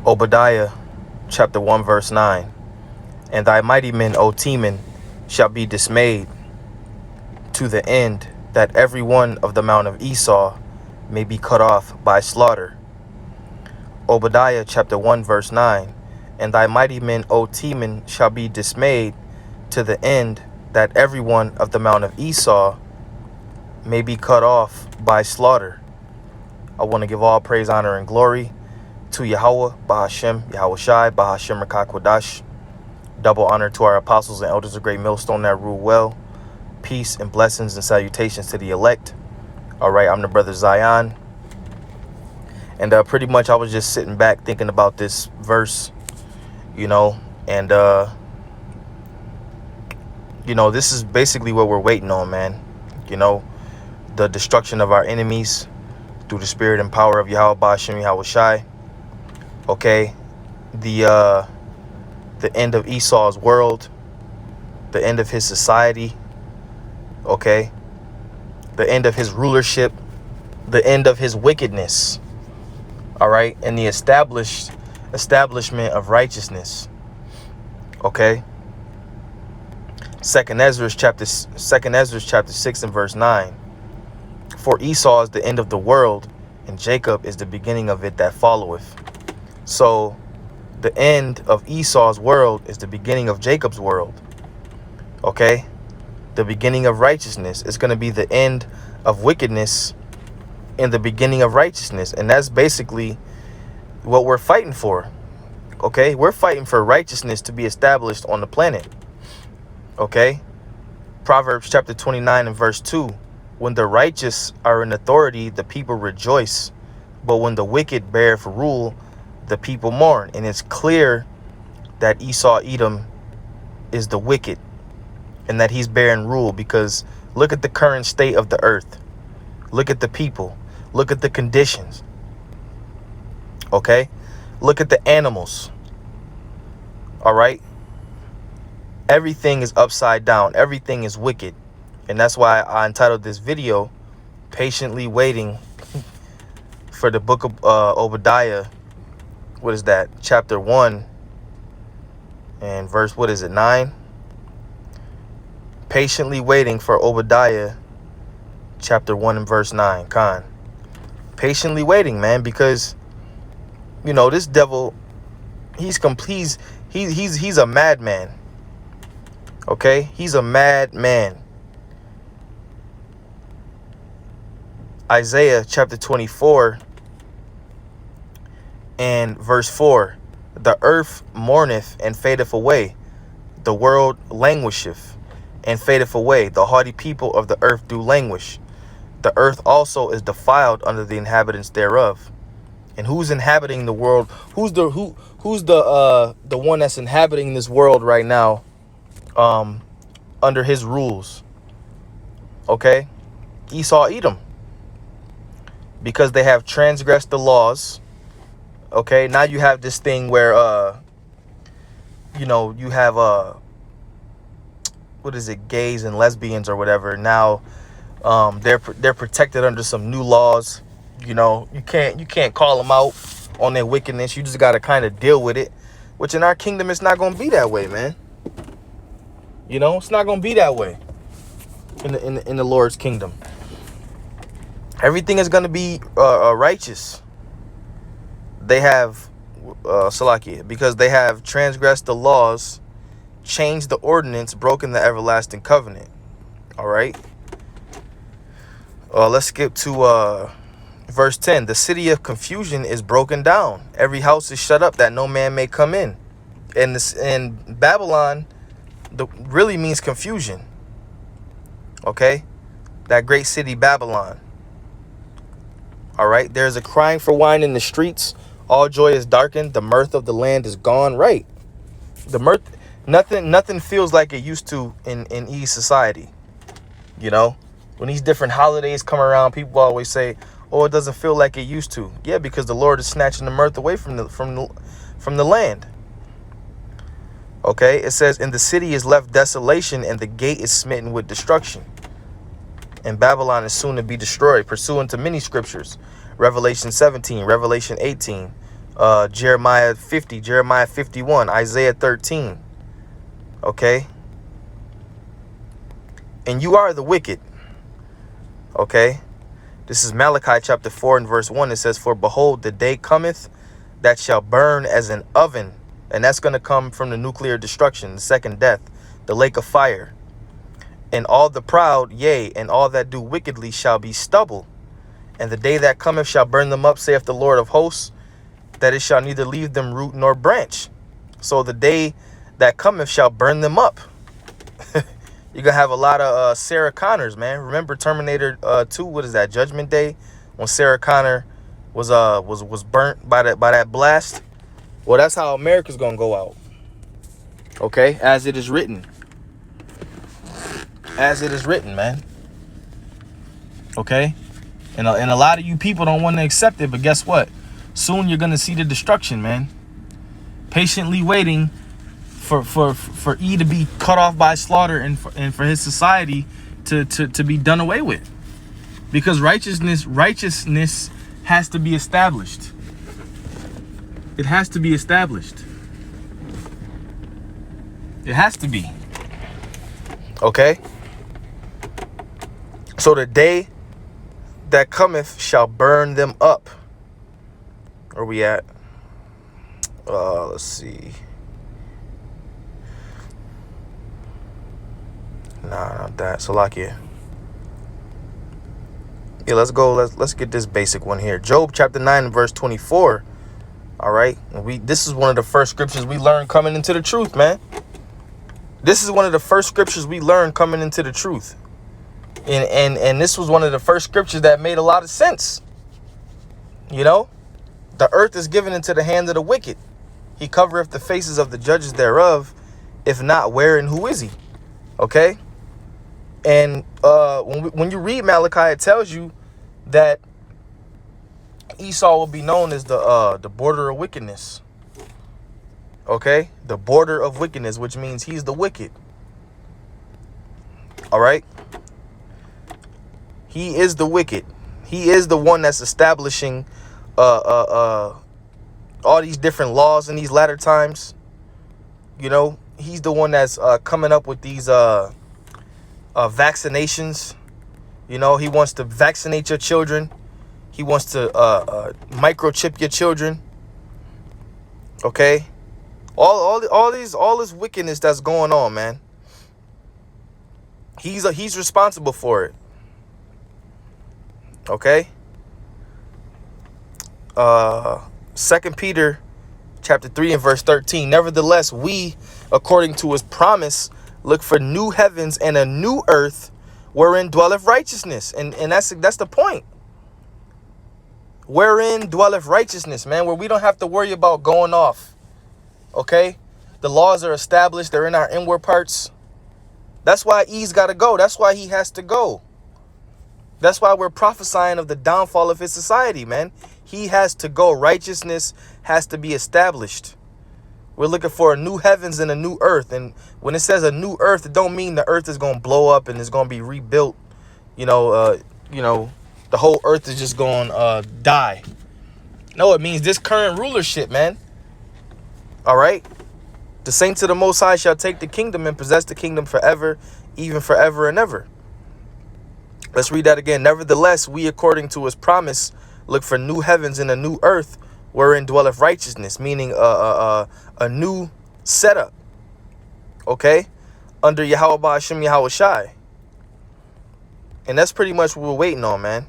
Obadiah chapter 1 verse 9. And thy mighty men, O Teman, shall be dismayed, to the end that every one of the mount of Esau may be cut off by slaughter. Obadiah chapter 1 verse 9. And thy mighty men, O Teman, shall be dismayed, to the end that every one of the mount of Esau may be cut off by slaughter. I want to give all praise, honor, and glory to Yahweh, Bahashem, Yahweh Shai, Bahashem Rakakwadash. Double honor to our apostles and elders of Great Millstone that rule well. Peace and blessings and salutations to the elect. All right, I'm the brother Zion. And pretty much I was just sitting back thinking about this verse, and, this is basically what we're waiting on, man. The destruction of our enemies through the spirit and power of Yahweh, Bahashem, Yahweh Shai. Okay, the end of Esau's world, the end of his society, okay, the end of his rulership, the end of his wickedness, all right, and the establishment of righteousness, okay. Second Ezra chapter 6 and verse 9. For Esau is the end of the world, and Jacob is the beginning of it that followeth. So the end of Esau's world is the beginning of Jacob's world. Okay? The beginning of righteousness is going to be the end of wickedness and the beginning of righteousness. And that's basically what we're fighting for. Okay? We're fighting for righteousness to be established on the planet. Okay? Proverbs chapter 29 and verse 2. When the righteous are in authority, the people rejoice. But when the wicked beareth rule, the people mourn. And it's clear that Esau Edom is the wicked and that he's bearing rule, because look at the current state of the earth. Look at the people. Look at the conditions. Okay? Look at the animals. All right? Everything is upside down. Everything is wicked. And that's why I entitled this video, Patiently Waiting for the book of Obadiah. What is that? Chapter 1 and verse, 9? Patiently waiting for Obadiah chapter 1 and verse 9. Khan. Patiently waiting, man, because this devil, he's a madman. Okay? He's a madman. Isaiah chapter 24 and verse 4. The earth mourneth and fadeth away. The world languisheth and fadeth away. The haughty people of the earth do languish. The earth also is defiled under the inhabitants thereof. And who's inhabiting the world? Who's the one that's inhabiting this world right now under his rules? Okay? Esau Edom. Because they have transgressed the laws. Okay, now you have this thing where you have gays and lesbians or whatever. Now they're protected under some new laws. You can't call them out on their wickedness. You just got to kind of deal with it, which in our kingdom it's not going to be that way, man. It's not going to be that way in the Lord's kingdom. Everything is going to be righteous. They have Salakia, because they have transgressed the laws, changed the ordinance, broken the everlasting covenant. All right. Let's skip to verse 10. The city of confusion is broken down. Every house is shut up that no man may come in. And Babylon really means confusion. Okay. That great city Babylon. All right. There's a crying for wine in the streets. All joy is darkened. The mirth of the land is gone. Right. The mirth. Nothing feels like it used to in East society. When these different holidays come around, people always say, "Oh, it doesn't feel like it used to." Yeah, because the Lord is snatching the mirth away from the land. Okay. It says, "In the city is left desolation, and the gate is smitten with destruction." And Babylon is soon to be destroyed, pursuant to many scriptures. Revelation 17, Revelation 18, Jeremiah 50, Jeremiah 51, Isaiah 13. Okay. And you are the wicked. Okay. This is Malachi chapter 4 and verse 1. It says, for behold, the day cometh that shall burn as an oven. And that's going to come from the nuclear destruction, the second death, the lake of fire. And all the proud, yea, and all that do wickedly shall be stubble. And the day that cometh shall burn them up, saith the Lord of hosts, that it shall neither leave them root nor branch. So the day that cometh shall burn them up. You're going to have a lot of Sarah Connors, man. Remember Terminator 2, what is that, Judgment Day? When Sarah Connor was burnt by that blast? Well, that's how America's going to go out. Okay? As it is written. As it is written, man. Okay? And a lot of you people don't want to accept it, but guess what? Soon you're going to see the destruction, man. Patiently waiting for E to be cut off by slaughter and for his society to be done away with. Because righteousness has to be established. It has to be established. It has to be. Okay? So the day that cometh shall burn them up. Where we at? Let's see. Nah, not that. Salakia. Yeah, let's go. Let's get this basic one here. Job chapter 9 and verse 24. All right. This is one of the first scriptures we learned coming into the truth, man. This is one of the first scriptures we learned coming into the truth. And this was one of the first scriptures that made a lot of sense. You know, the earth is given into the hand of the wicked. He covereth the faces of the judges thereof. If not, where and who is he? Okay. And when you read Malachi, it tells you that Esau will be known as the border of wickedness. Okay, the border of wickedness, which means he's the wicked. All right. He is the wicked. He is the one that's establishing all these different laws in these latter times. You know, he's the one that's coming up with these vaccinations. You know, he wants to vaccinate your children. He wants to microchip your children. Okay. All this wickedness that's going on, man. He's responsible for it. Okay. 2 Peter chapter 3 and verse 13. Nevertheless, we, according to his promise, look for new heavens and a new earth wherein dwelleth righteousness. And that's the point. Wherein dwelleth righteousness, man, where we don't have to worry about going off. Okay? The laws are established. They're in our inward parts. That's why E's got to go. That's why he has to go. That's why we're prophesying of the downfall of his society, man. He has to go. Righteousness has to be established. We're looking for a new heavens and a new earth. And when it says a new earth, it don't mean the earth is going to blow up and it's going to be rebuilt. You know, the whole earth is just going to die. No, it means this current rulership, man. All right. The saints of the Most High shall take the kingdom and possess the kingdom forever, even forever and ever. Let's read that again. Nevertheless, we, according to his promise, look for new heavens and a new earth wherein dwelleth righteousness, meaning a new setup. Okay? Under Yahweh Hashem Yahweh Shai. And that's pretty much what we're waiting on, man.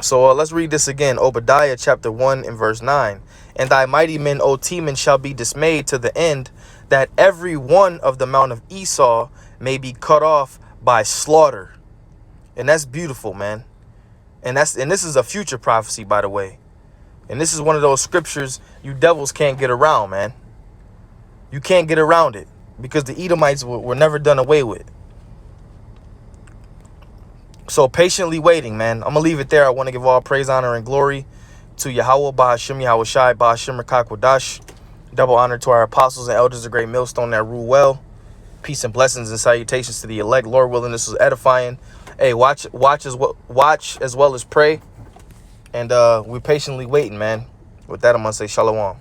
So let's read this again. Obadiah chapter 1 and verse 9. And thy mighty men, O Teman, shall be dismayed to the end that every one of the mount of Esau may be cut off by slaughter. And that's beautiful, man. And this is a future prophecy, by the way. And this is one of those scriptures you devils can't get around, man. You can't get around it because the Edomites were never done away with. So patiently waiting, man. I'm going to leave it there. I want to give all praise, honor, and glory to Yahweh, Bahashim, Yahweh Shai, Bahashim, Rakakwadash. Double honor to our apostles and elders of Great Millstone that rule well. Peace and blessings and salutations to the elect. Lord willing, this was edifying. Hey, watch as well as pray. And we're patiently waiting, man. With that, I'm going to say shalom.